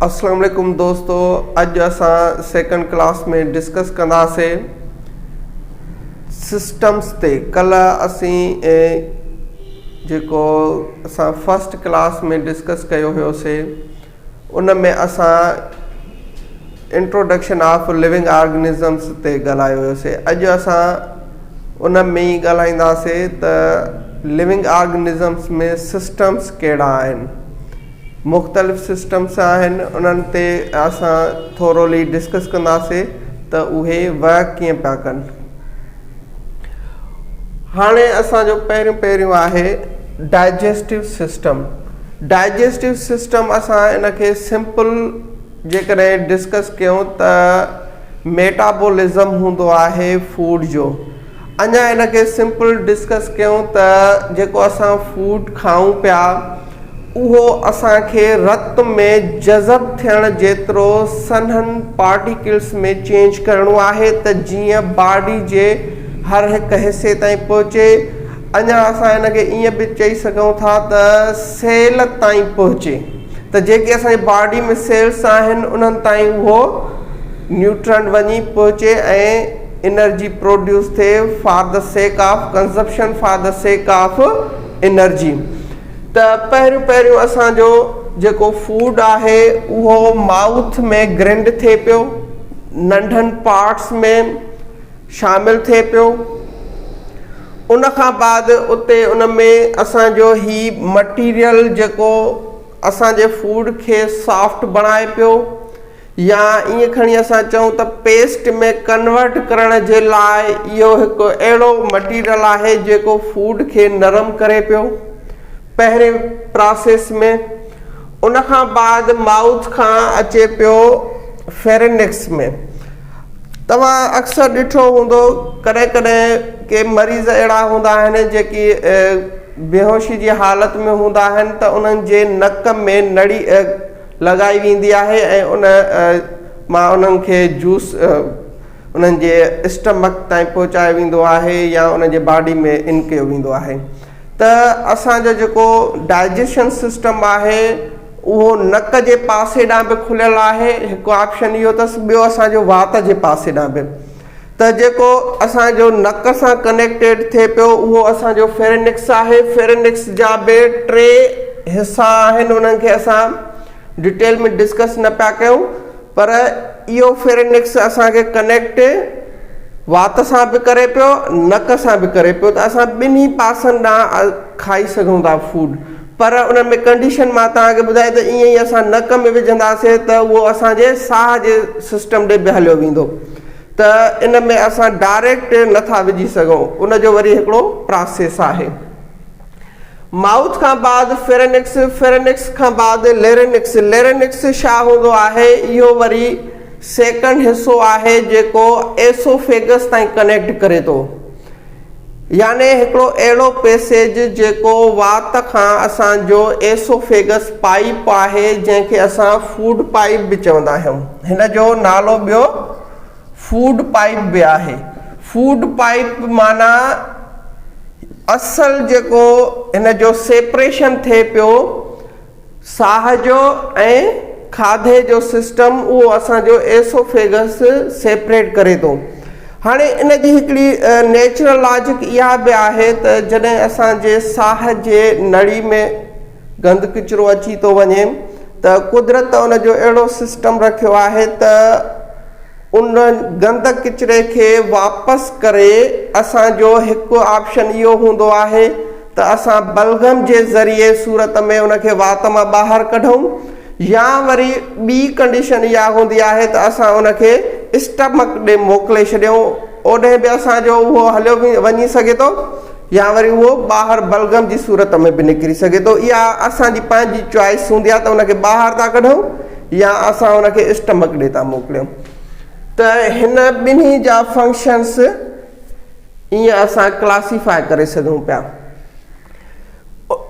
अस्सलाम वालेकुम दोस्तों, अज असां सेकंड क्लास में डिस्कस कंदासीं सिस्टम्स ते। कल असीं जेको असां फर्स्ट क्लास में डिस्कस कयो हुयोसीं उन में असां इंट्रोडक्शन ऑफ लिविंग ऑर्गेनिज़म्स ते ॻाल्हायो हुयोसीं। अॼु असां उन में ई ॻाल्हाईंदासीं त लिविंग ऑर्गेनिज़म्स में सिस्टम्स कहिड़ा आहिनि। मुख़्तलिफ़ सिस्टम्स आहिनि, उन्हनि ते असां थोरोली डिस्कस कंदासीं त उहे वर्क कीअं पिया कनि। हाणे असांजो पहिरियों आहे डाइजेस्टिव सिस्टम। डाइजेस्टिव सिस्टम असां इनखे सिंपल जेकॾहिं डिस्कस कयूं त मेटाबॉलिज़म हूंदो आहे फूड जो। अञा इनखे सिंपल डिस्कस कयूं त जेको असां फूड खाऊं पिया उहो असांखे रत में जज़ब थियण जेतिरो सन्हनि पार्टिकल्स में चेंज करिणो आहे त जीअं बॉडी जे हर हिकु हिसे ताईं पहुचे। अञा असां हिनखे ईअं बि चई सघूं था त सेल ताईं पहुचे, त जेके असांजी बॉडी में सेल्स आहिनि उन्हनि ताईं उहो न्यूट्रन वञी पहुचे ऐं एनर्जी प्रोड्यूस थिए for the sake of consumption, for the sake of energy. त पहिरियों असांजो जेको फूड आहे उहो माउथ में ग्राइंड थिए पियो, नंढनि पार्ट्स में शामिल थिए पियो। उन खां बाद उते उन में असांजो ही मटीरियल जेको असांजे फूड खे सॉफ्ट बणाए पियो, या ईअं खणी असां चऊं त पेस्ट में कन्वर्ट करण जे लाइ इहो हिकु अहिड़ो मटीरियल आहे जेको फूड खे नरम करे पियो पहिरें प्रोसेस में। उन खां बाद माउथ खां अचे पियो फेरेनिक्स में। तव्हां अक्सर ॾिठो हूंदो कॾहिं कॾहिं के मरीज़ अहिड़ा हूंदा आहिनि जेकी बेहोशी जी हालति में हूंदा आहिनि त उन्हनि जे नक में नड़ी लॻाई वेंदी आहे ऐं उन मां उन्हनि खे जूस उन्हनि जे स्टमक ताईं पहुचायो वेंदो आहे या उन जे बॉडी में इन कयो वेंदो आहे। त असांजो जेको डाइजेशन सिस्टम आहे उहो नक जे पासे ॾांहुं बि खुलियल आहे, हिकु ऑप्शन इहो अथसि। ॿियो असांजो वात जे पासे ॾांहुं बि। त जेको असांजो नक सां कनेक्टेड थिए पियो उहो असांजो फेरेनिक्स आहे। फेरेनिक्स जा बि 3 हिसा आहिनि, उन्हनि खे असां डिटेल में डिस्कस न पिया कयूं, पर इहो फेरेनिक्स असांखे कनेक्ट वात सां बि करे पियो, नक सां बि करे पियो। त असां ॿिन्ही पासनि ॾांहुं खाई सघूं था फूड, पर उन में कंडीशन मां तव्हांखे ॿुधाए त ईअं ई असां नक में विझंदासीं त उहो असांजे साह जे सिस्टम ॾे बि हलियो वेंदो। त इन में असां डायरेक्ट नथा विझी सघूं, उनजो वरी हिकिड़ो प्रोसेस आहे। माउथ खां बाद फेरेनिक्स, फेरेनिक्स खां बाद लेरेनिक्स। लेरेनिक्स छा हूंदो आहे? इहो वरी सेकंड हिसो आहे जेको एसोफेगस ताईं कनेक्ट करे थो, याने हिकिड़ो अहिड़ो पैसेज जेको वात खां असांजो एसोफेगस पाइप आहे जंहिंखे असां फूड पाइप बि चवंदा आहियूं। हिन जो नालो ॿियो फूड पाइप बि आहे। फूड पाइप माना असल जेको हिन जो सेपरेशन थिए पियो साह जो ऐं खाधे जो सिस्टम, उहो असांजो एसोफेगस सेपरेट करे थो। हाणे इन जी हिकिड़ी नेचुरल लॉजिक इहा बि आहे त जॾहिं असांजे साह जे नड़ी में गंद किचिरो अची थो वञे त कुदरत उन जो अहिड़ो सिस्टम रखियो आहे त उन गंद किचिरे खे वापसि करे असांजो हिकु ऑप्शन इहो हूंदो आहे त असां बलगम जे ज़रिए सूरत में उनखे वात मां ॿाहिरि कढूं, या वरी ॿी कंडीशन इहा हूंदी आहे त असां उनखे स्टमक ॾे मोकिले छॾियूं, ओॾे बि असांजो उहो हलियो वञी सघे थो, या वरी उहो ॿाहिरि बलगम जी सूरत में बि निकिरी सघे थो। इहा असांजी पंहिंजी चॉइस हूंदी आहे त उनखे ॿाहिरि था कढूं या असां उनखे स्टमक ॾे था मोकिलियूं। त हिन ॿिन्ही जा फंक्शन्स ईअं असां क्लासीफाई करे सघूं पिया।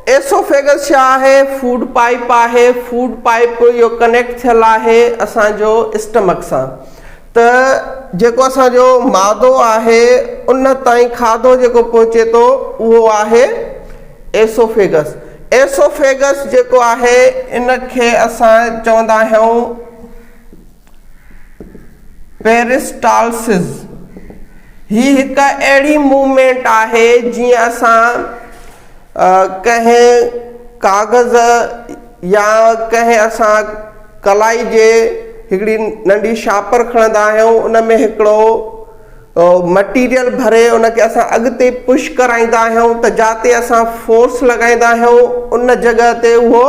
एसोफेगस छा आहे? फूड पाइप आहे। फूड पाइप इहो कनेक्ट थियल आहे असांजो स्टमक सां। त जेको असांजो मादो आहे उन ताईं खाधो जेको पहुचे थो उहो आहे एसोफेगस। एसोफेगस जेको आहे इनखे असां चवंदा आहियूं पेरिस्टालसिस। ही हिकु अहिड़ी मूवमेंट आहे जीअं असां कंहिं कागज़ या कंहिं असां कलाई जे हिकिड़ी नंढी शापर खणंदा आहियूं, उन में हिकिड़ो मटीरियल भरे उनखे असां अॻिते पुश कराईंदा आहियूं त जिते असां फोर्स लॻाईंदा आहियूं उन जॻह ते उहो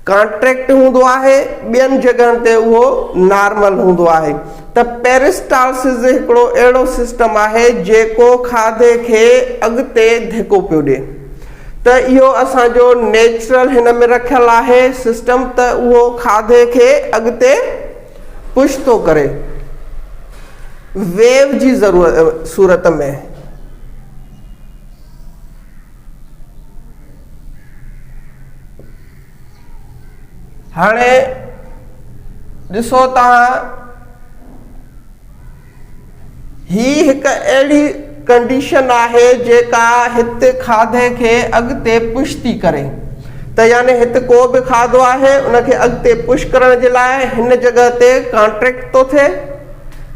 कॉन्ट्रैक्ट हूंदो आहे, ॿियनि जॻहनि ते उहो नॉर्मल हूंदो आहे। त पेरिस्टालसिस हिकिड़ो अहिड़ो सिस्टम आहे जेको खाधे खे अॻिते धिको पियो ॾिए। त इहो असांजो नेचुरल हिन में रखियलु आहे सिस्टम, त उहो खाधे खे अॻिते पुश थो करे वेव जी ज़रूरत सूरत में। हाणे ॾिसो तव्हां, ही हिकु अहिड़ी कंडीशन आहे जेका हिते खाधे खे अॻिते पुश थी करे। त यानी हिते को बि खाधो आहे उनखे अॻिते पुश करण जे लाइ हिन जॻह ते कॉन्ट्रैक्ट थो थिए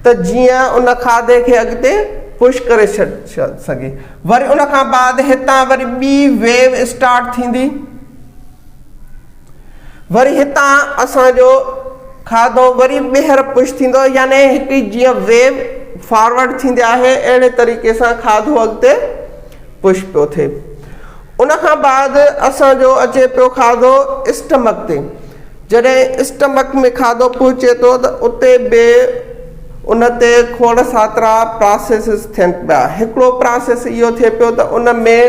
त जीअं उन खाधे खे अॻिते पुश करे सघे। वरी उन खां बाद हितां वरी ॿी वेव स्टार्ट थींदी, वरी हितां असांजो खाधो वरी ॿीहर पुश थींदो, यानी हिकिड़ी जीअं वेव फॉरवर्ड थींदी आहे अहिड़े तरीक़े सां खाधो अॻिते पुश पियो थिए। उन खां बाद असांजो अचे पियो खाधो स्टमक ते। जॾहिं स्टमक में खाधो पहुचे थो त उते बि उन ते खोड़ सातरा प्रोसेसिस थियनि पिया। हिकिड़ो प्रोसेस इहो थिए पियो त उन में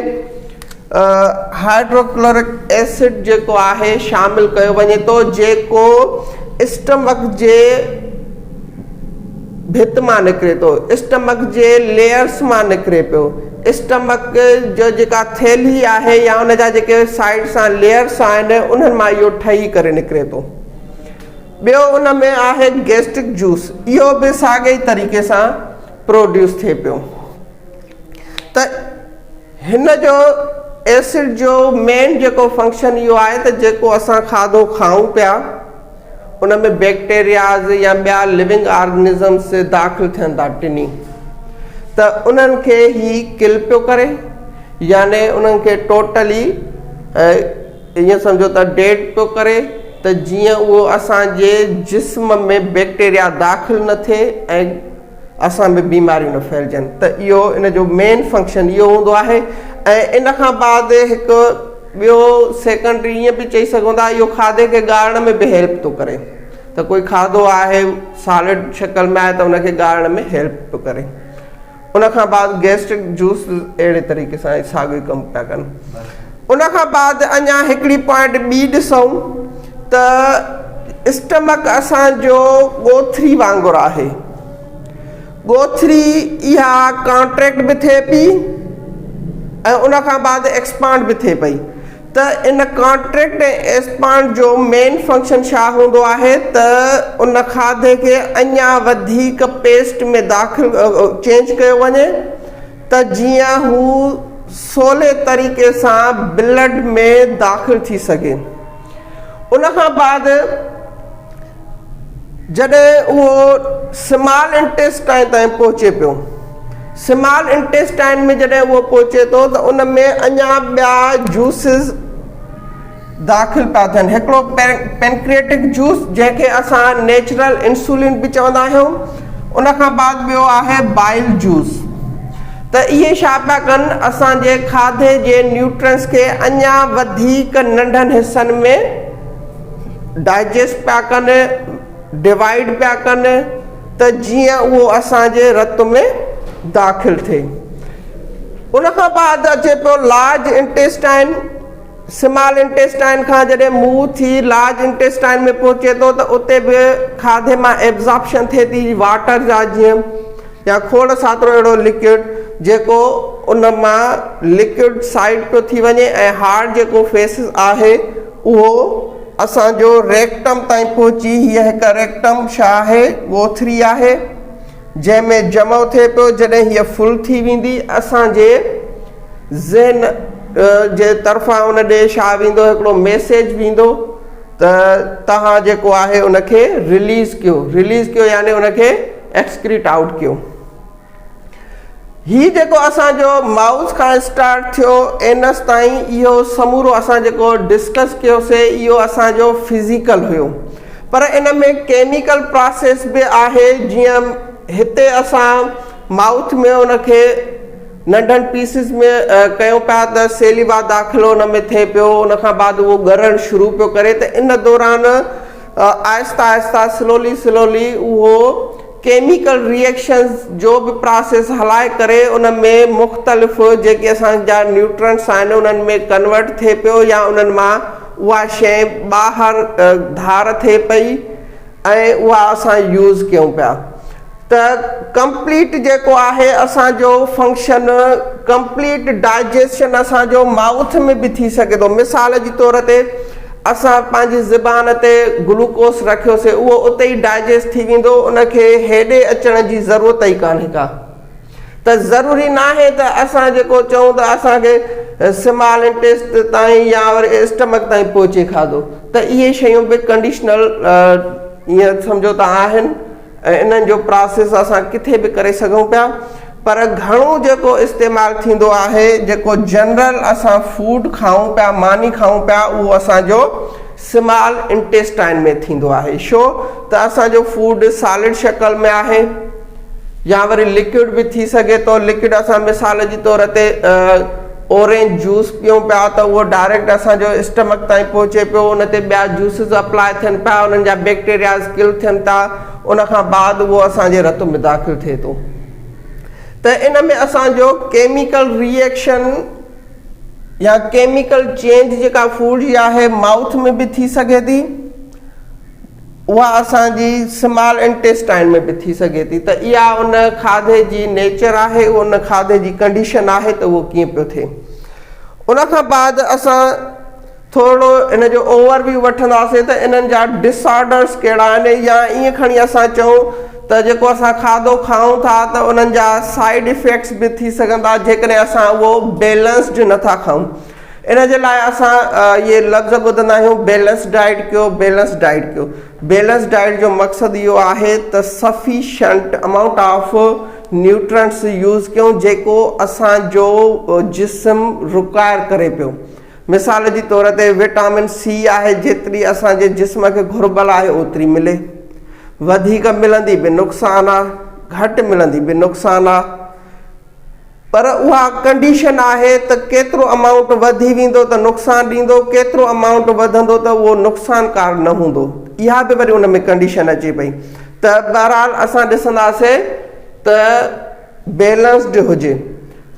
हाइड्रोक्लोरिक एसिड जेको आहे शामिल कयो वञे थो, जेको स्टमक जे भित मां निकिरे थो, स्टमक जे लेयर्स मां निकिरे पियो। स्टमक जो जेका थैली आहे या उन जा जेके साइड सां लेयर्स आहिनि उन्हनि मां इहो ठही करे निकिरे थो। ॿियो उन में आहे गैस्ट्रिक जूस, इहो बि साॻे तरीक़े सां प्रोड्यूस थिए पियो। त हिन जो एसिड जो मेन जेको फंक्शन इहो आहे त जेको असां खाधो खाऊं पिया उन में बैक्टीरियाज़ या ॿिया लिविंग ऑर्गेनिज़म्स दाख़िल थियनि था टिनी, त उन्हनि खे ही किल पियो करे, यानी उन्हनि खे टोटली ईअं सम्झो त डेड पियो करे, त जीअं उहो असांजे जिस्म में बैक्टीरिया दाख़िल न थिए ऐं असां में बीमारियूं न फैलजनि। त इहो इन जो मेन फंक्शन इहो हूंदो आहे। ऐं इन खां बाद हिकु ॿियो सेकेंडरी ईअं बि चई सघूं था, इहो खाधे खे ॻाढ़ण में बि हेल्प थो करे। त कोई खाधो आहे सॉलिड शक्ल में आहे त उनखे ॻाढ़ण में हेल्प थो करे। उन खां बाद गैस्ट्रिक जूस अहिड़े तरीक़े सां साॻियो ई कमु पिया कनि। उन खां बाद अञा हिकिड़ी पॉइंट ॿी ॾिसूं त स्टमक असांजो ॻोथरी वांगुरु आहे। ॻोथरी इहा कॉन्ट्रैक्ट बि थिए पई ऐं उन खां बाद एक्सपांड बि थिए पई। त इन कॉन्ट्रैक्ट ऐं एक्सपांड जो मेन फंक्शन छा हूंदो आहे त उन खाधे खे अञा वधीक पेस्ट में दाख़िल चेंज कयो वञे त जीअं हू सवले तरीक़े सां ब्लड में दाख़िल थी सघे। उन खां बाद जॾहिं उहो स्मॉल इंटेस्टाइन ताईं पहुचे पियो, स्मॉल इंटेस्टाइन में जॾहिं उहो पहुचे थो त उन में अञा ॿिया जूसिस दाख़िल पिया थियनि। हिकिड़ो पेनक्रिएटिक जूस जंहिंखे असां नेचुरल इंसुलिन बि चवंदा आहियूं। उन खां बाद ॿियो आहे बाइल जूस। त इहे छा पिया कनि, असांजे खाधे जे न्यूट्रिएंट्स खे अञा वधीक नंढनि हिस्सनि में डाइजेस्ट पिया कनि, डिवाइड पिया कनि, त जीअं उहो असांजे रत में दाख़िल थिए। उन खां बाद अचे पियो लार्ज इंटेस्टाइन। स्मॉल इंटेस्टाइन खां जॾहिं मूव थी लार्ज इंटेस्टाइन में पहुचे थो त उते बि खाधे मां एब्जॉर्प्शन थिए थी वाटर जा, जीअं या खोड़ सातिरो अहिड़ो लिक्विड जेको उन मां लिक्विड साइड पियो थी वञे ऐं हार्ड जेको फेसिस आहे उहो असांजो रेक्टम ताईं पहुची। हीअ हिकु रेक्टम छा आहे, ॻोथरी आहे जंहिंमें जमो थिए पियो। जॾहिं हीअ फुल थी वेंदी असांजे ज़हन जे तरफ़ां उन ॾे छा वेंदो, हिकिड़ो मैसेज वेंदो त तव्हां जेको आहे उनखे रिलीज़ कयो यानी उनखे एक्सक्रीट आउट कयो। ही जेको असांजो माउस खां स्टार्ट थियो एनस ताईं इहो समूरो असां जेको डिस्कस कयोसीं इहो असांजो फिज़िकल हुयो, पर इन में केमिकल प्रोसेस बि आहे। जीअं हिते असां माउथ में उनखे नंढनि पीसिस में कयूं पिया त सेलिवा दाख़िलो उन में थिए पियो, उनखां बाद उहो ॻरणु शुरू पियो करे, त इन दौरान आहिस्ता आहिस्ता स्लोली उहो केमिकल रिएक्शंस जो बि प्रोसेस हलाए करे उन में मुख़्तलिफ़ जेके असांजा न्यूट्रंट्स आहिनि उन्हनि में कन्वर्ट थिए पियो या उन्हनि मां उहा शइ ॿाहिरि धार थिए पई ऐं उहा असां यूज़ कयूं पिया। त कंप्लीट जेको आहे असांजो फंक्शन, कंप्लीट डाइजेशन असांजो माउथ में बि थी सघे थो। मिसाल जी तौर ते असां पंहिंजी ज़बान ते ग्लूकोस रखियोसीं, उहो उते ई डाइजेस्ट थी वेंदो, उनखे हेॾे अचण जी ज़रूरत ई कान्हे का। त ज़रूरी न आहे त असां जेको चऊं त असांखे स्मॉल इंटेस्ट ताईं या वरी स्टमक ताईं पहुचे खाधो, त इहे शयूं बि कंडीशनल ईअं सम्झो त आहिनि ऐं इन्हनि जो प्रोसेस असां किथे बि करे सघूं पिया। पर घणो जेको इस्तेमालु थींदो आहे, जेको जनरल असां फूड खाऊं पिया, मानी खाऊं पिया, उहो असांजो स्मॉल इंटेस्टाइन में थींदो आहे। छो त असांजो फूड सॉलिड शक्ल में आहे या वरी लिक्विड बि थी सघे थो। लिक्विड असां मिसाल जी तौर ते ऑरेंज जूस पियूं पिया त उहो डायरेक्ट असांजो स्टमक ताईं पहुचे पियो, उन ते ॿिया जूसिस अप्लाई थियनि पिया, उन्हनि जा बैक्टीरियाज़ किल थियनि था, उनखां बाद उहो असांजे रत में दाख़िल थिए थो। त इन में असांजो केमिकल रिएक्शन या केमिकल चेंज जेका फूड जी आहे माउथ में बि थी सघे थी, उहा असांजी स्मॉल इंटेस्टाइन में बि थी सघे थी। त इहा उन खाधे जी नेचर आहे, उन खाधे जी कंडीशन आहे त उहो कीअं पियो थिए। उनखां बाद असां थोरो इन जो ओवरव्यू वठंदासीं त इन्हनि जा डिसऑर्डर्स कहिड़ा आहिनि, या ईअं खणी असां चऊं त जेको असां खाधो खाऊं था त उन्हनि जा साइड इफेक्ट्स बि थी सघनि था जेकॾहिं असां उहो बैलेंस्ड नथा खाऊं। इन जे लाइ असां इहे लफ़्ज़ ॿुधंदा आहियूं, बैलेंस डाइट कयो, बैलेंस डाइट कयो। बैलेंस डाइट जो मक़सदु इहो आहे त sufficient amount of nutrients use कयूं जेको असांजो जिस्म रिक्वायर करे पियो। मिसाल जी तौर ते विटामिन सी आहे, जेतिरी असांजे जिस्म खे घुर्बल आहे ओतिरी मिले, वधीक मिलंदी बि नुक़सान आहे, घटि मिलंदी बि नुक़सान आहे। पर उहा कंडीशन आहे त केतिरो अमाउंट वधी वेंदो त नुक़सान ॾींदो, केतिरो अमाउंट वधंदो त उहो नुक़सानकार न हूंदो। इहा बि वरी उन में कंडीशन अचे पई। त बहरहाल असां ॾिसंदासीं त बैलेंस्ड हुजे।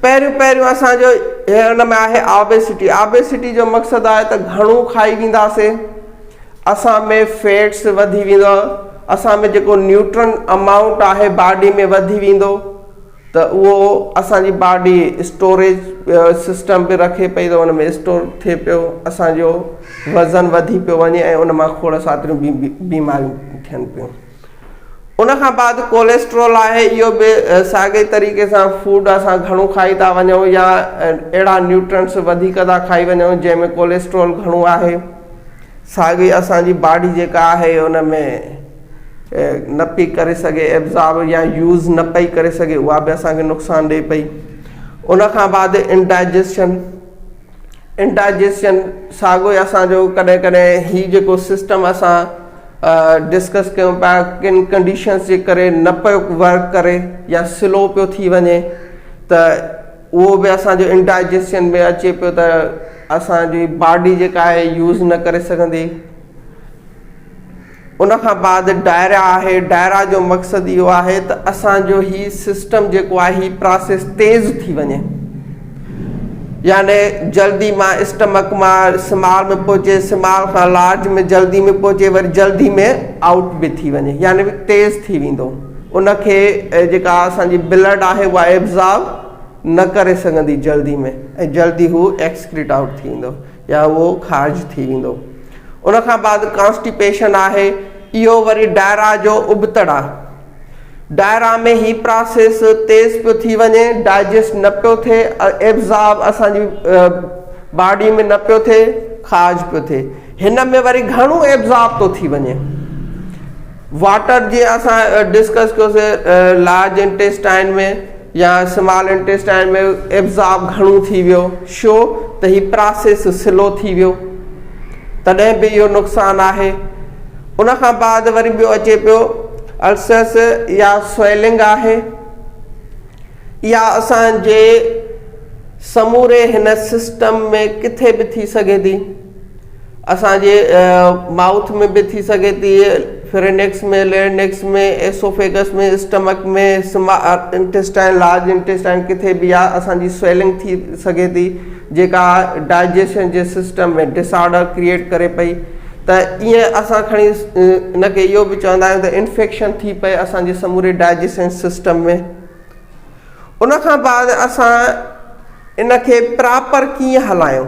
पहिरियों असांजो हिन में आहे ऑबेसिटी। ऑबेसिटी जो मक़सदु आहे त घणो खाई वेंदासीं, असां में फैट्स वधी वेंदो, असां में जेको न्यूट्रन अमाउंट आहे बॉडी में वधी वेंदो, त उहो असांजी बॉडी स्टोरेज सिस्टम बि रखे पई, त उन में स्टोर थिए पियो, असांजो वज़न वधी पियो वञे ऐं उन मां खोड़ सातिरियूं बीमारियूं थियनि पियूं। उनखां बाद कोलेस्ट्रोल आहे, इहो बि साॻे तरीक़े सां फूड असां घणो खाई था वञूं या अहिड़ा न्यूट्रंट्स वधीक था खाई वञूं जंहिंमें कोलेस्ट्रोल घणो आहे, साॻी असांजी बॉडी जेका आहे उन में न पई करे सघे एब्ज़ॉर्ब या यूज़ न पई करे सघे, उहा बि असांखे नुक़सान ॾिए पई। उनखां बाद इंडाइजेशन साॻियो ई असांजो कॾहिं कॾहिं हीउ जेको सिस्टम असां डिस्कस कयूं पिया किन कंडीशन्स जे करे न पियो वर्क करे या स्लो पियो थी वञे, त उहो बि असांजो इंडाइजेशन में अचे पियो, त असांजी बॉडी जेका आहे यूज़ न करे सघंदी। उनखां बाद डायरिया आहे। डायरिया जो मक़सदु इहो आहे त असांजो ही सिस्टम जेको आहे ही प्रोसेस तेज़ थी वञे, याने जल्दी मां स्टमक मां स्मॉल में पहुचे, स्मॉल खां लार्ज में जल्दी में पहुचे, वरी जल्दी में आउट बि थी वञे, याने तेज़ थी वेंदो। उनखे जेका असांजी ब्लड आहे उहा एब्ज़ॉर्ब न करे सघंदी जल्दी में, ऐं जल्दी हू एक्सक्रीट आउट थी वेंदो या उहो ख़ारिज थी वेंदो। उनखां बाद कॉन्स्टिपेशन आहे। इहो वरी डायरा जो उबतड़ आहे। डायरा में ही प्रोसेस तेज़ पियो थी वञे, डाइजेस्ट न पियो थिए, एब्ज़ॉर्ब असांजी बॉडी में न पियो थिए, ख़ारिज पियो थिए। हिन में वरी घणो एब्ज़ॉर्ब थो थी वञे। वाटर जीअं असां डिस्कस कयोसीं लार्ज इंटेस्टाइन में या स्मॉल इंटेस्टाइन में एब्ज़ॉर्ब घणो थी वियो, छो त ही प्रोसेस स्लो थी वियो, तॾहिं बि इहो नुक़सानु आहे। उन खां बाद वरी ॿियो अचे पियो अल्सर्स या स्वेलिंग आहे। इहा असांजे समूरे हिन सिस्टम में किथे बि थी सघे थी। असांजे माउथ में बि थी सघे थी, फिरेनिक्स में, लेरिंक्स में, एसोफेगस में, स्टमक में, स्मॉल इंटेस्टाइन, लार्ज इंटेस्टाइन, किथे बि आहे असांजी स्वेलिंग थी सघे थी जेका डाइजेशन जे सिस्टम में डिसऑर्डर क्रिएट करे पई। त ईअं असां खणी इनखे इहो बि चवंदा आहियूं त इन्फेक्शन थी पए असांजे समूरे डाइजेशन सिस्टम में। उन खां बाद असां इनखे प्रॉपर कीअं हलायूं,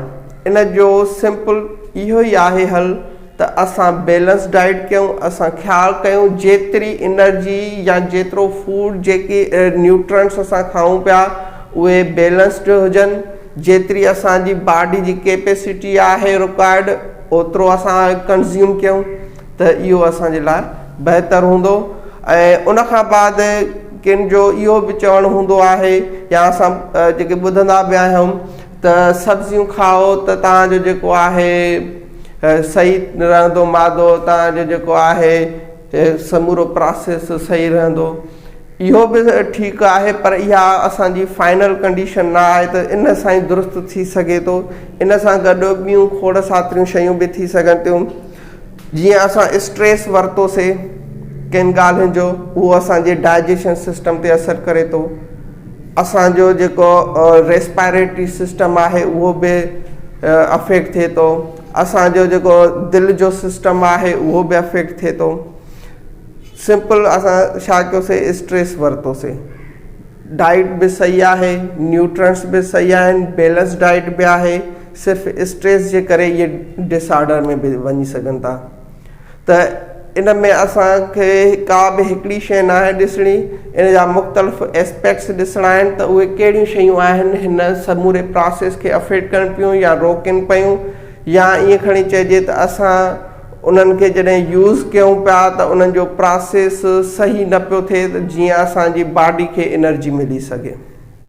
इन जो सिंपल इहो ई आहे हल त असां बैलेंस डाइट कयूं, असां ख़्यालु कयूं जेतिरी एनर्जी या जेतिरो फूड जेके न्यूट्रंट्स असां खाऊं पिया उहे बैलेंस्ड हुजनि, जेतिरी असांजी बॉडी जी कैपेसिटी आहे रिक्वायर्ड ओतिरो असां कंज़्यूम कयूं त इहो असांजे लाइ बहितरु हूंदो। ऐं उन खां बाद किन जो इहो बि चवणु हूंदो आहे या असां जेके ॿुधंदा बि आहियूं त सब्जियूं खाओ त तव्हांजो जेको आहे सही रहंदो मादो, तव्हांजो जेको आहे समूरो प्रोसेस सही रहंदो। इहो बि ठीकु आहे, पर इहा असांजी फाइनल कंडीशन न आहे त इन सां ई दुरुस्त थी सघे थो। इन सां गॾु ॿियूं खोड़ सातिरियूं शयूं बि थी सघनि थियूं। जीअं असां स्ट्रेस वरितोसीं किन ॻाल्हियुनि जो, उहो असांजे डाइजेशन सिस्टम ते असरु करे थो। असांजो जेको रेस्पायरेटरी सिस्टम आहे उहो बि अफेक्ट थिए थो। असांजो जेको दिलि जो सिस्टम आहे उहो बि अफेक्ट थिए थो। सिंपल असां छा कयोसीं, स्ट्रेस वरितोसीं, डाइट बि सही आहे, न्यूट्रंट्स बि सही आहिनि, बैलेंस डाइट बि आहे, सिर्फ़ु स्ट्रेस जे करे इहे डिसऑर्डर में बि वञी सघनि था। त इन में असांखे का बि हिकिड़ी शइ न आहे ॾिसणी, इन जा मुख़्तलिफ़ एस्पेक्ट्स ॾिसणा आहिनि त उहे कहिड़ियूं शयूं आहिनि हिन समूरे प्रोसेस खे अफेक्ट कनि पियूं या रोकनि पियूं, या ईअं खणी चइजे त असां उन्हनि खे जॾहिं यूज़ कयूं पिया त उन्हनि जो प्रोसेस सही न पियो थिए त जीअं असांजी बॉडी खे एनर्जी मिली सघे।